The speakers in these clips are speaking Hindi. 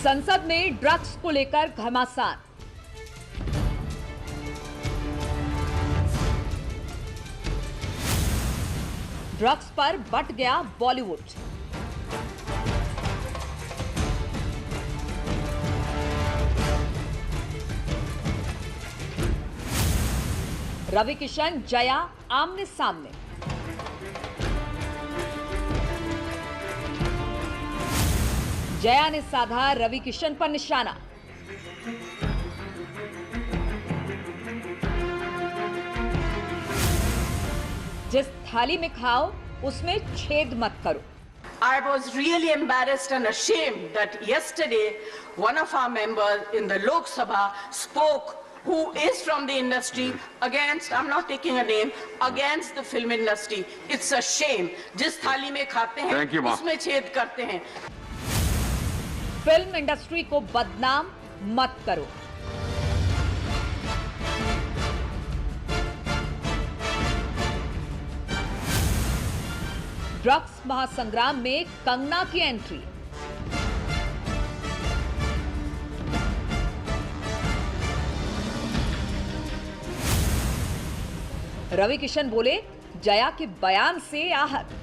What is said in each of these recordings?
संसद में ड्रग्स को लेकर घमासान। ड्रग्स पर बट गया बॉलीवुड। रवि किशन जया आमने सामने। जया ने साधा रवि किशन पर निशाना। जिस थाली में खाओ उसमें छेद मत करो। I was really embarrassed and ashamed that yesterday one of our members in the Lok Sabha spoke, who is from the industry, against, I'm not taking a name, against the film industry. It's a shame. जिस थाली में खाते हैं उसमें छेद करते हैं। फिल्म इंडस्ट्री को बदनाम मत करो। ड्रग्स महासंग्राम में कंगना की एंट्री। रवि किशन बोले, जया के बयान से आहत।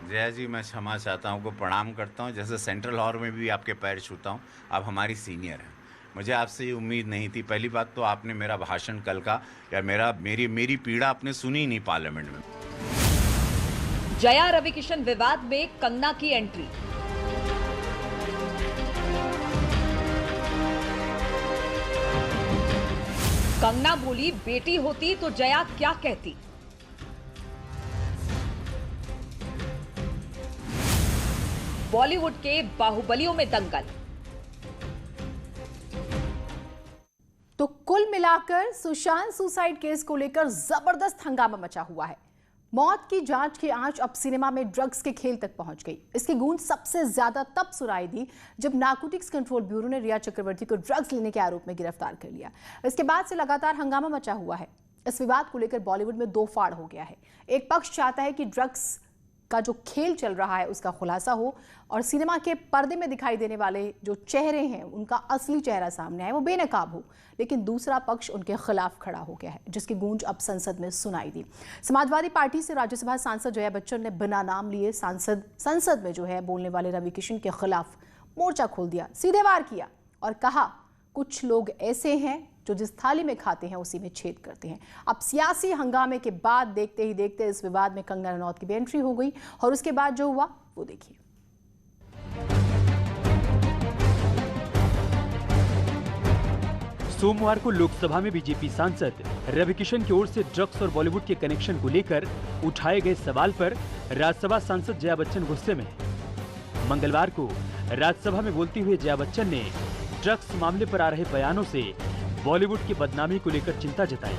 जया जी, मैं क्षमा चाहता हूँ, को प्रणाम करता हूँ। जैसे सेंट्रल हॉल में भी आपके पैर छूता हूँ, आप हमारी सीनियर हैं। मुझे आपसे ये उम्मीद नहीं थी। पहली बात तो आपने मेरा भाषण कल का या मेरी पीड़ा आपने सुनी ही नहीं पार्लियामेंट में। जया रवि किशन विवाद में कंगना की एंट्री। कंगना बोली, बेटी होती तो जया क्या कहती। बॉलीवुड के बाहुबलियों में दंगल। तो कुल मिलाकर सुशांत सुसाइड केस को लेकर जबरदस्त हंगामा मचा हुआ है। मौत की जांच की आंच अब सिनेमा में ड्रग्स के खेल तक पहुंच गई। इसकी गूंज सबसे ज्यादा तब सुनाई दी जब नारकोटिक्स कंट्रोल ब्यूरो ने रिया चक्रवर्ती को ड्रग्स लेने के आरोप में गिरफ्तार कर लिया। इसके बाद से लगातार हंगामा मचा हुआ है। इस विवाद को लेकर बॉलीवुड में दो फाड़ हो गया है। एक पक्ष चाहता है कि ड्रग्स का जो खेल चल रहा है उसका खुलासा हो और सिनेमा के पर्दे में दिखाई देने वाले जो चेहरे हैं उनका असली चेहरा सामने आए, वो बेनकाब हो। लेकिन दूसरा पक्ष उनके खिलाफ खड़ा हो गया है, जिसकी गूंज अब संसद में सुनाई दी। समाजवादी पार्टी से राज्यसभा सांसद जया बच्चन ने बिना नाम लिए संसद में जो है बोलने वाले रवि किशन के खिलाफ मोर्चा खोल दिया, सीधे वार किया और कहा, कुछ लोग ऐसे हैं जो जिस थाली में खाते हैं उसी में छेद करते हैं। अब सियासी हंगामे के बाद देखते ही देखते इस विवाद में कंगना रनौत की भी एंट्री हो गई और उसके बाद जो हुआ वो देखिए। सोमवार को लोकसभा में बीजेपी सांसद रवि किशन की ओर से ड्रग्स और बॉलीवुड के कनेक्शन को लेकर उठाए गए सवाल पर राज्यसभा सांसद जया बच्चन गुस्से में। मंगलवार को राज्यसभा में बोलते हुए जया बच्चन ने ड्रग्स मामले पर आ रहे बयानों से बॉलीवुड की बदनामी को लेकर चिंता जताई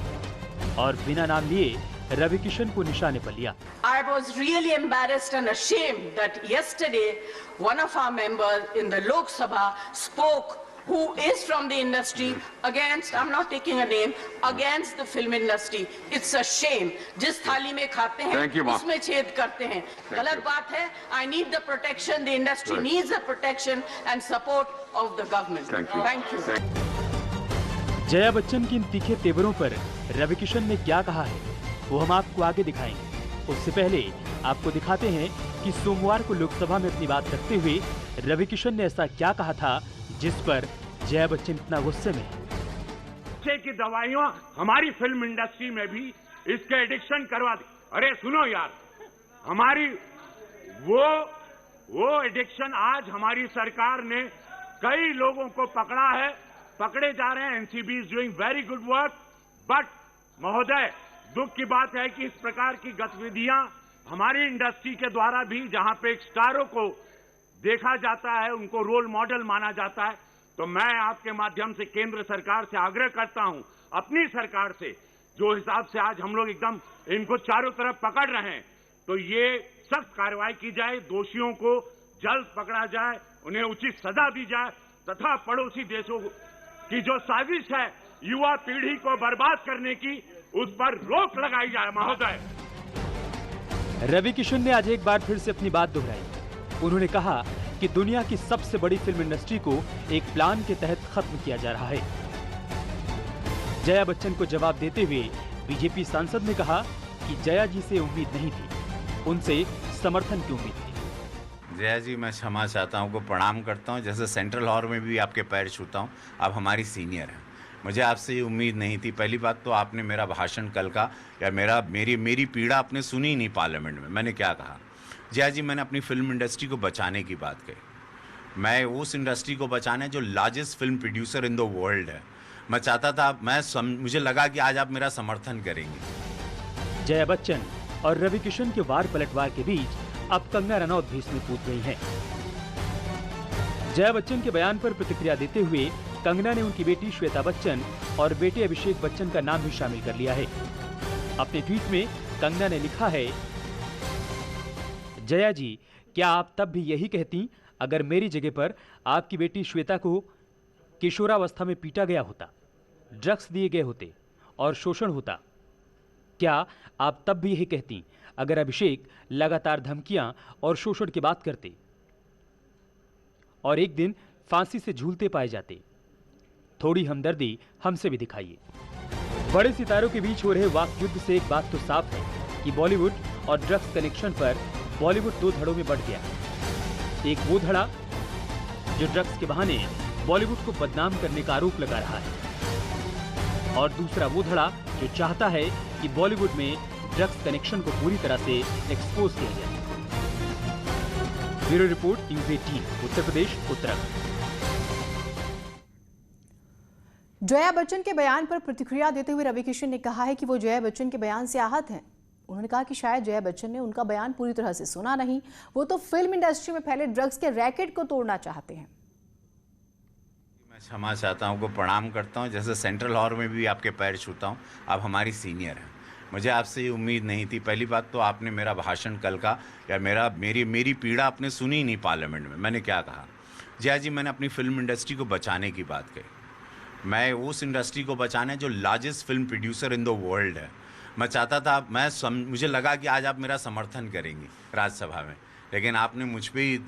और बिना नाम लिए रवि किशन को निशाने पर लिया। I was really embarrassed and ashamed that yesterday one of our members in the Lok Sabha spoke, who is from the industry, against, I'm not taking a name, against the film industry. It's a shame. जिस थाली में खाते हैं उसमें छेद करते हैं। गलत बात है। I need the protection. The industry needs the protection and support of the government. Thank you. Jaya Bachchan की इन तीखे तेवरों पर रवि किशन ने क्या कहा है वो हम आपको आगे दिखाएंगे। उससे पहले आपको दिखाते हैं कि सोमवार को लोकसभा में अपनी बात रखते हुए रवि किशन ने ऐसा क्या कहा था जिस पर जया बच्चन इतना गुस्से में। नशे की दवाइयां हमारी फिल्म इंडस्ट्री में भी इसके एडिक्शन करवा दी। अरे सुनो यार, हमारी वो एडिक्शन आज हमारी सरकार ने कई लोगों को पकड़े जा रहे हैं। NCB is doing very good work. But महोदय, दुख की बात है कि इस प्रकार की गतिविधियां हमारी इंडस्ट्री के द्वारा भी, जहां पे एक स्टारों को देखा जाता है, उनको रोल मॉडल माना जाता है, तो मैं आपके माध्यम से केंद्र सरकार से आग्रह करता हूं, अपनी सरकार से, जो हिसाब से आज हम लोग एकदम इनको चारों तरफ पकड़ रहे हैं, तो ये सख्त कार्रवाई की जाए, दोषियों को जल्द पकड़ा जाए, उन्हें उचित सजा दी जाए तथा पड़ोसी देशों की जो साजिश है युवा पीढ़ी को बर्बाद करने की, उस पर रोक लगाई जाए। महोदय, रवि किशन ने आज एक बार फिर से अपनी बात दोहराई। उन्होंने कहा कि दुनिया की सबसे बड़ी फिल्म इंडस्ट्री को एक प्लान के तहत खत्म किया जा रहा है। जया बच्चन को जवाब देते हुए बीजेपी सांसद ने कहा कि जया जी से उम्मीद नहीं थी, उनसे समर्थन की उम्मीद थी। जया जी, मैं क्षमा चाहता हूँ, को प्रणाम करता हूँ। जैसे सेंट्रल हॉल में भी आपके पैर छूता हूँ, आप हमारी सीनियर हैं। मुझे आपसे ये उम्मीद नहीं थी। पहली बात तो आपने मेरा भाषण कल का या मेरी पीड़ा आपने सुनी ही नहीं पार्लियामेंट में। मैंने क्या कहा? जया जी, मैंने अपनी फिल्म इंडस्ट्री को बचाने की बात कही। मैं उस इंडस्ट्री को बचाना है जो largest film producer in the world है। मैं चाहता था, मुझे लगा कि आज आप मेरा समर्थन करेंगे। जया बच्चन और रवि किशन के वार पलटवार के बीच अब कंगना रनौत भी इसमें कूद गई हैं। जया बच्चन के बयान पर प्रतिक्रिया देते हुए कंगना ने उनकी बेटी श्वेता बच्चन और बेटे अभिषेक बच्चन का नाम भी शामिल कर लिया है। अपने ट्वीट में कंगना ने लिखा है, जया जी, क्या आप तब भी यही कहती अगर मेरी जगह पर आपकी बेटी श्वेता को किशोरावस्था में पीटा गया होता, ड्रग्स दिए गए होते और शोषण होता? क्या आप तब भी यही कहती अगर अभिषेक लगातार धमकियां और शोषण की बात करते और एक दिन फांसी से झूलते पाए जाते? थोड़ी हमदर्दी हमसे भी दिखाइए। बड़े सितारों के बीच हो रहे वाक युद्ध से एक बात तो साफ है कि बॉलीवुड और ड्रग्स कनेक्शन पर बॉलीवुड दो धड़ों में बढ़ गया। एक वो धड़ा जो ड्रग्स के बहाने बॉलीवुड को बदनाम करने का आरोप लगा रहा है, और दूसरा वो धड़ा जो चाहता है कि बॉलीवुड में ड्रग्स कनेक्शन को पूरी तरह से एक्सपोज किया जाए। Bureau report, news 18, Uttar Pradesh, Uttarakhand. Jaya Bachchan के बयान पर प्रतिक्रिया देते हुए रवि किशन ने कहा है कि वो जया बच्चन के बयान से आहत हैं। उन्होंने कहा कि शायद जया बच्चन ने उनका बयान पूरी तरह से सुना नहीं, वो तो फिल्म इंडस्ट्री में फैले ड्रग्स के रैकेट को तोड़ना चाहते हैं। मैं क्षमा चाहता हूँ, को प्रणाम करता हूँ। जैसे सेंट्रल हॉल में भी आपके पैर छूता हूँ, आप हमारी सीनियर हैं। मुझे आपसे ये उम्मीद नहीं थी। पहली बात तो आपने मेरा भाषण कल का या मेरी पीड़ा आपने सुनी ही नहीं पार्लियामेंट में। मैंने क्या कहा? जया जी, मैंने अपनी फिल्म इंडस्ट्री को बचाने की बात कही। मैं उस इंडस्ट्री को बचाना है जो largest film producer in the world है। मैं चाहता था, मुझे लगा कि आज आप मेरा समर्थन करेंगे राज्यसभा में, लेकिन आपने मुझ पे ही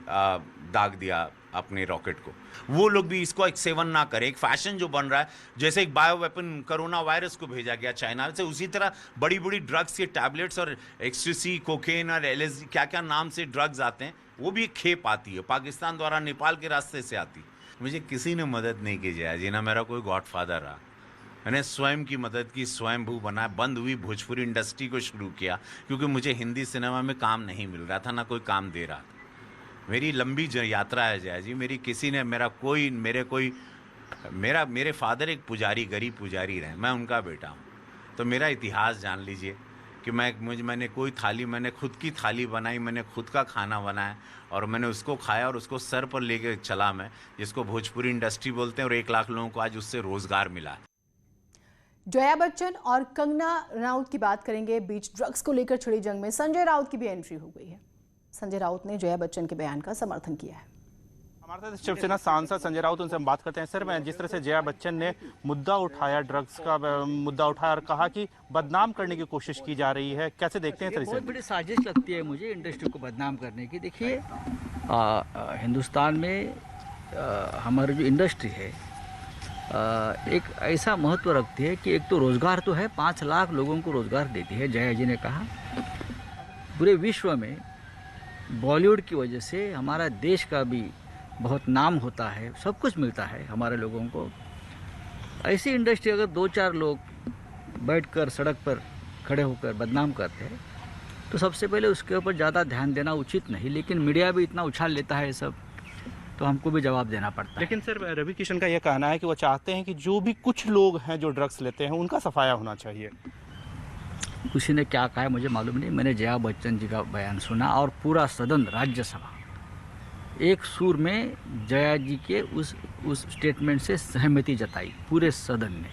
दाग दिया अपने रॉकेट को। वो लोग भी इसको एक सेवन ना करें। एक फैशन जो बन रहा है, जैसे एक बायो वेपन कोरोना वायरस को भेजा गया चाइना से, उसी तरह बड़ी बड़ी ड्रग्स के टैबलेट्स और एक्सटेसी, कोकेन और LSD, क्या क्या नाम से ड्रग्स आते हैं, वो भी एक खेप आती है पाकिस्तान द्वारा, नेपाल के रास्ते से आती है। मुझे किसी ने मदद नहीं की जया जी, ना मेरा कोई गॉडफादर रहा। मैंने स्वयं की मदद की, स्वयंभू बना, बंद हुई भोजपुरी इंडस्ट्री को शुरू किया, क्योंकि मुझे हिंदी सिनेमा में काम नहीं मिल रहा था, ना कोई काम दे रहा था। मेरी लंबी यात्रा है जया जी। मेरे फादर एक पुजारी, गरीब पुजारी रहे, मैं उनका बेटा हूँ। तो मेरा इतिहास जान लीजिए कि मैंने खुद की थाली बनाई, मैंने खुद का खाना बनाया और मैंने उसको खाया और उसको सर पर लेके चला मैं, जिसको भोजपुरी इंडस्ट्री बोलते हैं, और 1 लाख लोगों को आज उससे रोजगार मिला। जया बच्चन और कंगना रनौत की बात करेंगे। बीच ड्रग्स को लेकर छिड़ी जंग में संजय राउत की भी एंट्री हो गई है। संजय राउत ने जया बच्चन के बयान का समर्थन किया है। हमारे साथ शिवसेना सांसद संजय राउत, उनसे हम बात करते हैं। सर, जिस तरह से जया बच्चन ने मुद्दा उठाया, ड्रग्स का मुद्दा उठाया और कहा कि बदनाम करने की कोशिश की जा रही है, कैसे देखते हैं? बहुत बड़ी साजिश लगती है मुझे इंडस्ट्री को बदनाम करने की। देखिए, हिंदुस्तान में हमारी जो इंडस्ट्री है एक ऐसा महत्व रखती है कि एक तो रोज़गार तो है, 5 लाख लोगों को रोज़गार देती है। जया जी ने कहा पूरे विश्व में बॉलीवुड की वजह से हमारा देश का भी बहुत नाम होता है, सब कुछ मिलता है हमारे लोगों को। ऐसी इंडस्ट्री अगर 2-4 लोग बैठकर सड़क पर खड़े होकर बदनाम करते हैं तो सबसे पहले उसके ऊपर ज़्यादा ध्यान देना उचित नहीं, लेकिन मीडिया भी इतना उछाल लेता है सब, तो हमको भी जवाब देना पड़ता है। लेकिन सर, रवि किशन का यह कहना है कि वो चाहते हैं कि जो भी कुछ लोग हैं जो ड्रग्स लेते हैं उनका सफाया होना चाहिए। किसी ने क्या कहा है मुझे मालूम नहीं। मैंने जया बच्चन जी का बयान सुना और पूरा सदन, राज्यसभा एक सुर में जया जी के उस स्टेटमेंट से सहमति जताई, पूरे सदन ने,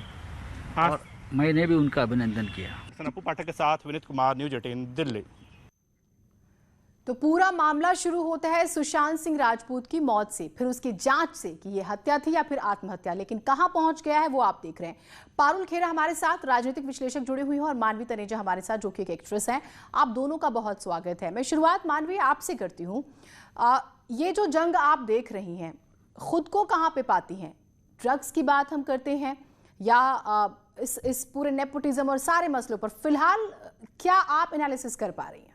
और मैंने भी उनका अभिनंदन किया। अपू पाठक के साथ विनीत कुमार, न्यूज़ 18, दिल्ली। तो पूरा मामला शुरू होता है सुशांत सिंह राजपूत की मौत से, फिर उसकी जांच से कि ये हत्या थी या फिर आत्महत्या, लेकिन कहां पहुंच गया है वो आप देख रहे हैं। पारुल खेरा हमारे साथ, राजनीतिक विश्लेषक जुड़े हुए हैं, और मानवी तनेजा हमारे साथ, जो कि एक एक्ट्रेस हैं। आप दोनों का बहुत स्वागत है। मैं शुरुआत मानवी आपसे करती हूँ। ये जो जंग आप देख रही हैं, खुद को कहाँ पे पाती हैं? ड्रग्स की बात हम करते हैं या इस पूरे नेपोटिज्म और सारे मसलों पर फिलहाल क्या आप एनालिसिस कर पा रही हैं?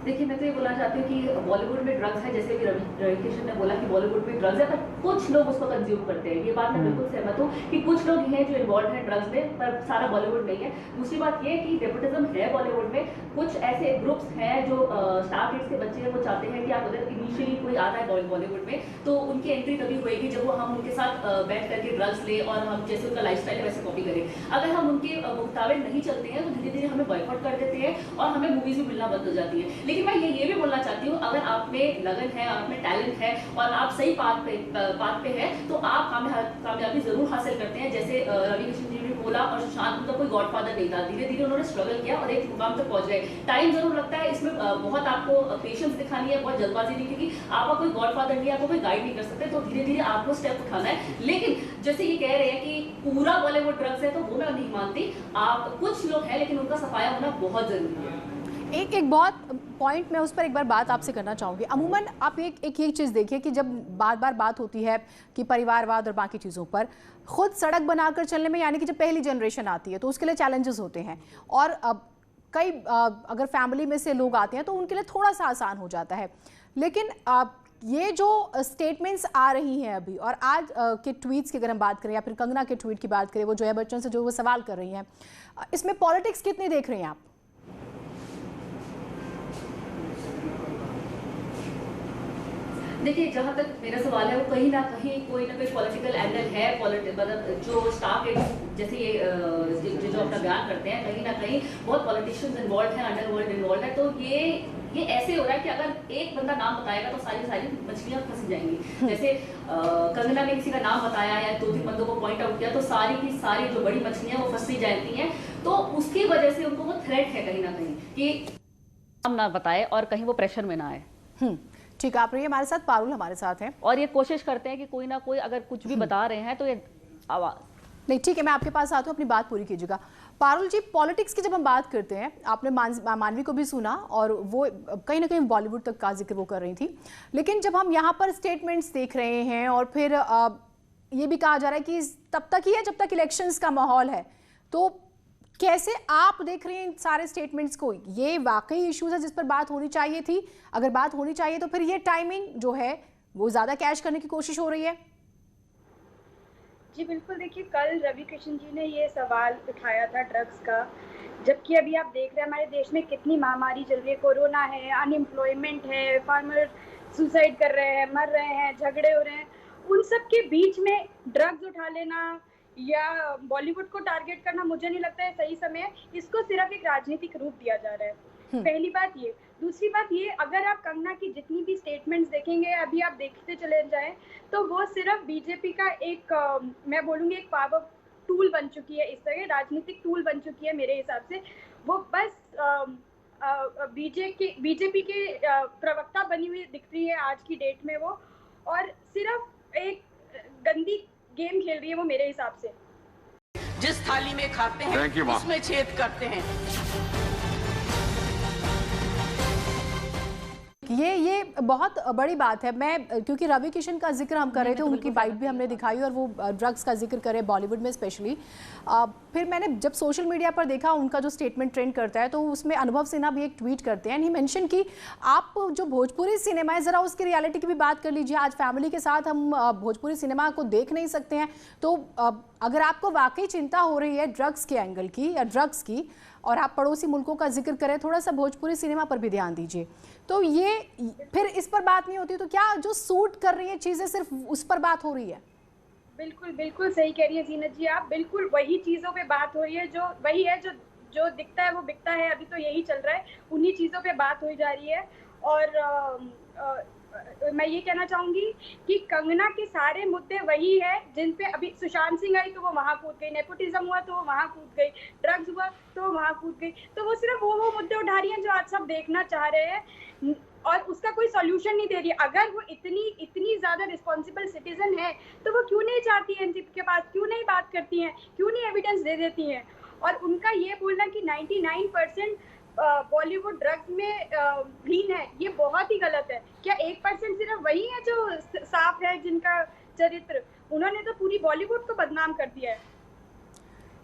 देखिए, मैं तो ये बोलना चाहती हूँ कि बॉलीवुड में ड्रग्स है, जैसे कि रवि किशन ने बोला कि बॉलीवुड में ड्रग्स है, पर कुछ लोग उसको कंज्यूम करते हैं। ये बात मैं बिल्कुल सहमत हूँ कि कुछ लोग हैं जो इन्वॉल्व हैं ड्रग्स में, पर सारा बॉलीवुड नहीं है। दूसरी बात ये कि नेपोटिज्म है बॉलीवुड में। कुछ ऐसे ग्रुप्स हैं जो स्टार किड्स के बच्चे हैं, वो चाहते हैं कि आप अगर इनिशियली कोई आ रहा है बॉलीवुड में तो उनकी एंट्री तभी होएगी जब वो हम उनके साथ बैठ करके ड्रग्स ले और हम जैसे उनका लाइफस्टाइल है वैसे कॉपी करें। अगर हम उनके मुताबिक नहीं चलते हैं तो धीरे धीरे हमें बॉयकॉट कर देते हैं और हमें मूवीज भी मिलना बंद हो जाती है। लेकिन मैं ये भी बोलना चाहती हूँ, अगर आप में लगन है, आप में टैलेंट है और आप सही पाथ पे है तो आप कामयाबी जरूर हासिल करते हैं। जैसे रवि किशन जी ने बोला, और सुशांत उनका कोई गॉडफादर नहीं था, धीरे धीरे उन्होंने स्ट्रगल किया और एक मुकाम तक पहुंच गए। टाइम जरूर लगता है, इसमें बहुत आपको पेशेंस दिखानी है, बहुत जल्दबाजी नहीं, क्योंकि आपका कोई गॉडफादर नहीं, आपको कोई गाइड नहीं कर सकते, तो धीरे धीरे आपको स्टेप उठाना है। लेकिन जैसे ये कह रहे हैं कि पूरा बॉलीवुड ड्रग्स है, तो वो मैं नहीं मानती। आप कुछ लोग हैं लेकिन उनका सफाया होना बहुत जरूरी है। एक बहुत पॉइंट मैं उस पर एक बार बात आपसे करना चाहूँगी। अमूमन आप एक ये चीज़ देखिए कि जब बार बार बात होती है कि परिवारवाद और बाकी चीज़ों पर, खुद सड़क बनाकर चलने में, यानी कि जब पहली जनरेशन आती है तो उसके लिए चैलेंजेस होते हैं, और कई अगर फैमिली में से लोग आते हैं तो उनके लिए थोड़ा सा आसान हो जाता है। लेकिन ये जो स्टेटमेंट्स आ रही हैं अभी, और आज के ट्वीट्स की अगर हम बात करें या फिर कंगना के ट्वीट की बात करें, वो जया बच्चन से जो वो सवाल कर रही हैं, इसमें पॉलिटिक्स कितनी देख रही हैं आप? देखिए, जहाँ तक मेरा सवाल है वो कहीं ना कहीं कोई ना कोई पॉलिटिकल एंगल है। मतलब जो स्टाफ जैसे ये जो अपना बयान करते हैं, कहीं ना कहीं बहुत पॉलिटिशियंस इन्वॉल्व हैं, अंडरवर्ल्ड इन्वॉल्व है। तो ये ऐसे हो रहा है कि अगर एक बंदा नाम बताएगा तो सारी मछलियां फंस जाएंगी। जैसे कंगना ने किसी का नाम बताया या 2-3 बंदों को पॉइंट आउट किया तो सारी की सारी जो बड़ी मछलियां वो फंसी जाती हैं। तो उसकी वजह से उनको वो थ्रेट है कहीं ना कहीं कि नाम ना बताए और कहीं वो प्रेशर में ना आए। ठीक है, आप रहिए हमारे साथ। पारुल हमारे साथ हैं और ये कोशिश करते हैं कि कोई ना कोई अगर कुछ भी बता रहे हैं तो ये आवाज नहीं। ठीक है, मैं आपके पास आती हूँ, अपनी बात पूरी कीजिएगा। पारुल जी, पॉलिटिक्स की जब हम बात करते हैं, आपने मानवी को भी सुना और वो कहीं ना कहीं बॉलीवुड तक का जिक्र वो कर रही थी, लेकिन जब हम यहाँ पर स्टेटमेंट्स देख रहे हैं और फिर ये भी कहा जा रहा है कि तब तक ही है जब तक इलेक्शंस का माहौल है, तो कैसे आप देख रहे हैं इन सारे स्टेटमेंट्स को? ये वाकई इश्यूज है जिस पर बात होनी चाहिए थी? अगर बात होनी चाहिए तो फिर ये टाइमिंग जो है वो ज्यादा कैश करने की कोशिश हो रही है? जी बिल्कुल, देखिए कल रवि किशन जी ने ये सवाल उठाया था ड्रग्स का, जबकि अभी आप देख रहे हैं हमारे देश में कितनी महामारी चल रही है, कोरोना है, अनएम्प्लॉयमेंट है, फार्मर सुसाइड कर रहे हैं, मर रहे हैं, झगड़े हो रहे हैं। उन सब के बीच में ड्रग्स उठा लेना या बॉलीवुड को टारगेट करना मुझे नहीं लगता है सही समय है। इसको सिर्फ एक राजनीतिक रूप दिया जा रहा है। पहली बात ये। दूसरी बात ये, अगर आप कंगना की जितनी भी स्टेटमेंट्स देखेंगे, अभी आप देखते चले जाएं, तो वो सिर्फ बीजेपी का एक मैं बोलूँगी एक पावर टूल बन चुकी है, इस तरह राजनीतिक टूल बन चुकी है मेरे हिसाब से। वो बस बीजेपी के प्रवक्ता बनी हुई दिख रही है आज की डेट में वो, और सिर्फ एक गंदी गेम खेल रही है वो मेरे हिसाब से। जिस थाली में खाते हैं उसमें छेद करते हैं। ये बहुत बड़ी बात है। मैं क्योंकि रवि किशन का जिक्र हम कर रहे थे, उनकी बाइट भी हमने दिखाई और वो ड्रग्स का जिक्र करे बॉलीवुड में स्पेशली। फिर मैंने जब सोशल मीडिया पर देखा उनका जो स्टेटमेंट ट्रेंड करता है, तो उसमें अनुभव सिन्हा भी एक ट्वीट करते हैं, ही मेंशन कि आप जो भोजपुरी सिनेमा है ज़रा उसकी रियलिटी की भी बात कर लीजिए। आज फैमिली के साथ हम भोजपुरी सिनेमा को देख नहीं सकते हैं, तो अगर आपको वाकई चिंता हो रही है ड्रग्स के एंगल की या ड्रग्स की, और आप पड़ोसी मुल्कों का जिक्र करें, थोड़ा सा भोजपुरी सिनेमा पर भी ध्यान दीजिए। तो ये फिर इस पर बात नहीं होती, तो क्या जो सूट कर रही है चीज़ें सिर्फ उस पर बात हो रही है? बिल्कुल बिल्कुल सही कह रही है जीनत जी आप। बिल्कुल वही चीज़ों पे बात हो रही है, जो वही है जो दिखता है वो बिकता है। अभी तो यही चल रहा है, उन्हीं चीज़ों पे बात हो जा रही है। और मैं ये कहना चाहूँगी कि कंगना के सारे मुद्दे वही है जिन पे अभी सुशांत सिंह आई तो वो वहाँ कूद गई, नेपोटिज्म हुआ तो वो वहाँ कूद गई, ड्रग्स हुआ तो वहाँ कूद गई। तो वो सिर्फ वो मुद्दे उठा रही हैं जो आज सब देखना चाह रहे हैं, और उसका कोई सॉल्यूशन नहीं दे रही है। अगर वो इतनी ज़्यादा रिस्पॉन्सिबल सिटीजन है तो वो क्यों नहीं चाहती है एनसीपी के पास, क्यों नहीं बात करती हैं, क्यों नहीं एविडेंस दे देती हैं? और उनका ये बोलना कि 99% बॉलीवुड ड्रग्स में लीन है, ये बहुत ही गलत है। क्या 1% सिर्फ वही है जो साफ है, जिनका चरित्र? उन्होंने तो पूरी बॉलीवुड को बदनाम कर दिया है।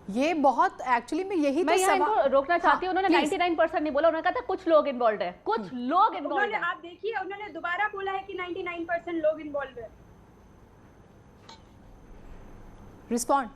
ये बहुत एक्चुअली में यही मैं तो यहाँ सवाल इनको रोकना चाहती हूँ। उन्होंने 99% नहीं बोला, उन्होंने कहा था कुछ लोग इन्वॉल्व है, कुछ लोग इन्वॉल्व है। आप देखिए, उन्होंने दोबारा बोला है कि 99% लोग इन्वॉल्व है। रिस्पॉन्ड।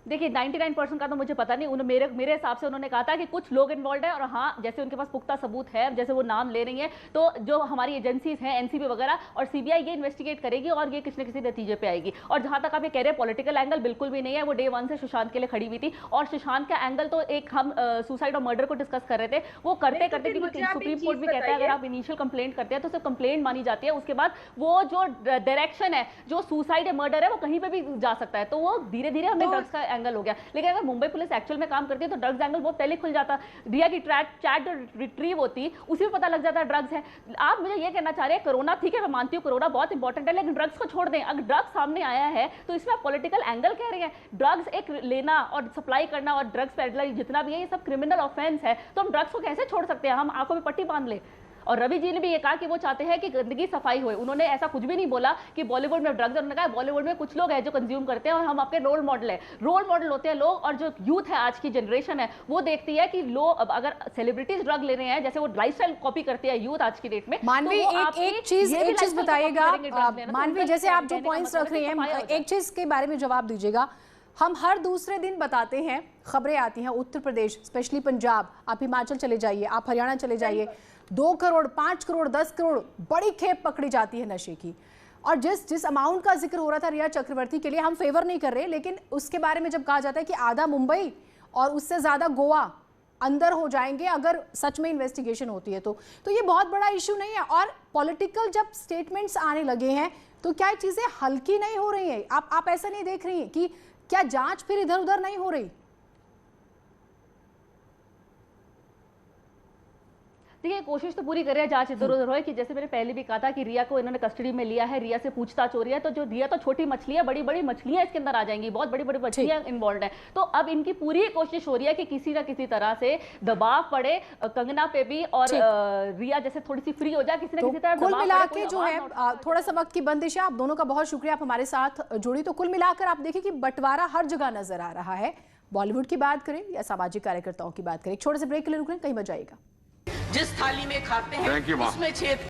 देखिए 99% का तो मुझे पता नहीं, मेरे हिसाब से उन्होंने कहा था कि कुछ लोग इन्वॉल्व है, और हाँ जैसे उनके पास पुख्ता सबूत है, जैसे वो नाम ले रही हैं, तो जो हमारी एजेंसीज हैं एनसीबी वगैरह और सीबीआई ये इन्वेस्टिगेट करेगी और ये किसी न किसी नतीजे पे आएगी। और जहां तक आप ये कह रहे हैं पॉलिटिकल एंगल, बिल्कुल भी नहीं है। वो डे 1 से सुशांत के लिए खड़ी हुई थी, और सुशांत का एंगल तो एक हम सुसाइड और मर्डर को डिस्कस कर रहे थे, वो करते करते क्योंकि सुप्रीम कोर्ट भी कहता है अगर आप इनिशियल कंप्लेंट करते हैं तो सिर्फ कंप्लेंट मानी जाती है, उसके बाद वो जो डायरेक्शन है जो सुसाइड या मर्डर है वो कहीं पे भी जा सकता है। तो वो धीरे धीरे हमें ड्रग्स का एंगल हो गया। लेकिन अगर मुंबई पुलिस एक्चुअल में काम करती है तो ड्रग्स एंगल बहुत पहले खुल जाता। रिया की चैट जो रिट्रीव होती उसी में पता लग जाता ड्रग्स है। आप मुझे ये कहना चाह रहे हैं कोरोना, ठीक है मैं मानती हूँ कोरोना बहुत इंपॉर्टेंट है, लेकिन ड्रग्स को छोड़ दें। अगर ड्रग्स सामने आया है तो इसमें आप पॉलिटिकल एंगल कह रहे हैं। ड्रग्स एक लेना और सप्लाई करना और ड्रग्स पेडलर जितना भी है ये सब क्रिमिनल ऑफेंस है, तो हम ड्रग्स को कैसे छोड़ सकते हैं? हम आंखों में पट्टी बांध ले। और रवि जी ने भी ये कहा कि वो चाहते हैं कि गंदगी सफाई होए। उन्होंने ऐसा कुछ भी नहीं बोला कि बॉलीवुड में ड्रग्स, उन्होंने कहा बॉलीवुड में कुछ लोग हैं जो कंज्यूम करते हैं और हम आपके रोल मॉडल है। रोल मॉडल होते हैं लोग, और जो यूथ है आज की जनरेशन है वो देखती है कि लोग अब अगर सेलिब्रिटीज ड्रग ले रहे हैं, जैसे वो लाइफस्टाइल कॉपी करती है यूथ आज की डेट में। मानवी एक चीज बताइएगा मानवी, जैसे आप जो पॉइंट्स रख रही हैं एक चीज के बारे में जवाब दीजिएगा। हम हर दूसरे दिन बताते हैं, खबरें आती हैं उत्तर प्रदेश स्पेशली पंजाब, आप हिमाचल चले जाइए, आप हरियाणा चले जाइए, 2 करोड़ 5 करोड़ 10 करोड़ बड़ी खेप पकड़ी जाती है नशे की। और जिस अमाउंट का जिक्र हो रहा था रिया चक्रवर्ती के लिए, हम फेवर नहीं कर रहे, लेकिन उसके बारे में जब कहा जाता है कि आधा मुंबई और उससे ज्यादा गोवा अंदर हो जाएंगे अगर सच में इन्वेस्टिगेशन होती है तो ये बहुत बड़ा इशू नहीं है। और पॉलिटिकल जब स्टेटमेंट्स आने लगे हैं तो क्या चीजें हल्की नहीं हो रही हैं? आप ऐसा नहीं देख रही हैं कि क्या जांच फिर इधर उधर नहीं हो रही? देखिए कोशिश तो पूरी कर रहे हैं जांच इधर उधर हो, कि जैसे मैंने पहले भी कहा था कि रिया को इन्होंने कस्टडी में लिया है, रिया से पूछताछ हो रही है। तो जो रिया तो छोटी मछली है, बड़ी बड़ी मछलियां इसके अंदर आ जाएंगी, बहुत बड़ी बड़ी मछलियां इन्वॉल्व है। तो अब इनकी पूरी कोशिश हो रही है कि किसी ना किसी तरह से दबाव पड़े कंगना पे भी, और रिया जैसे थोड़ी सी फ्री हो जाए, किसी ना किसी तरह कुल मिला के जो है थोड़ा सा वक्त की बंदिश है। आप दोनों का बहुत शुक्रिया, आप हमारे साथ जुड़ी। तो कुल मिलाकर आप देखिए कि बंटवारा हर जगह नजर आ रहा है। बॉलीवुड की बात करें या सामाजिक कार्यकर्ताओं की बात करें। एक छोटे से ब्रेक के लिए रुक रहे हैं, कहीं मत जाइएगा। जिस थाली में खाते हैं उसमें छेद